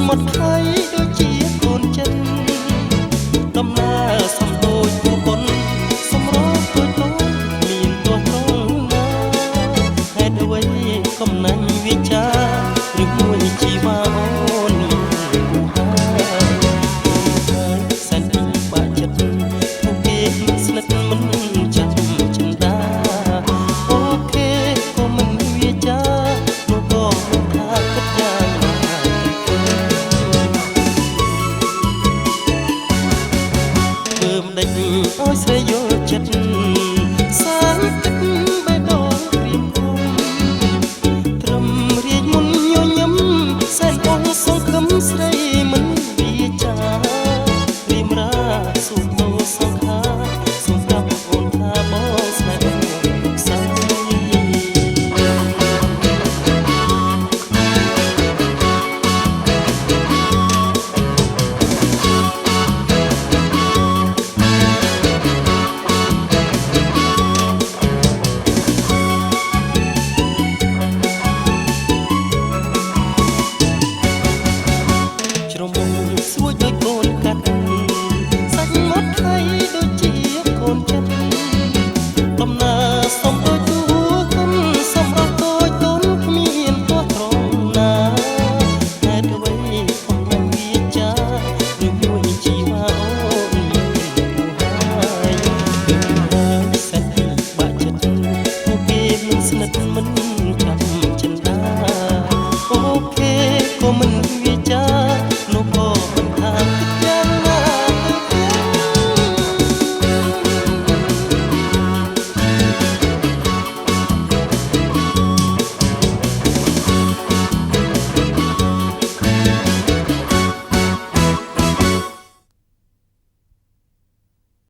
មាត់ថ្លៃដូចជាកូនចិនដំណើរសំដូចពូប៉ុនសម្រស់តូចតូចមានទោះត្រង់ណាហេតុអ្វីកំណាញ់វាចាឬមួយជីវ៉ាអូនមានគូហើយសែនពិបាកចិត្តពួកគេស្និទ្ធមិនចាំចិនដាអូខេក៏មិនវាចានោះក៏មិនថាគិតយ៉ាងធ្វើមិនដេចឲ្យស្រីយល់ចិត្តសា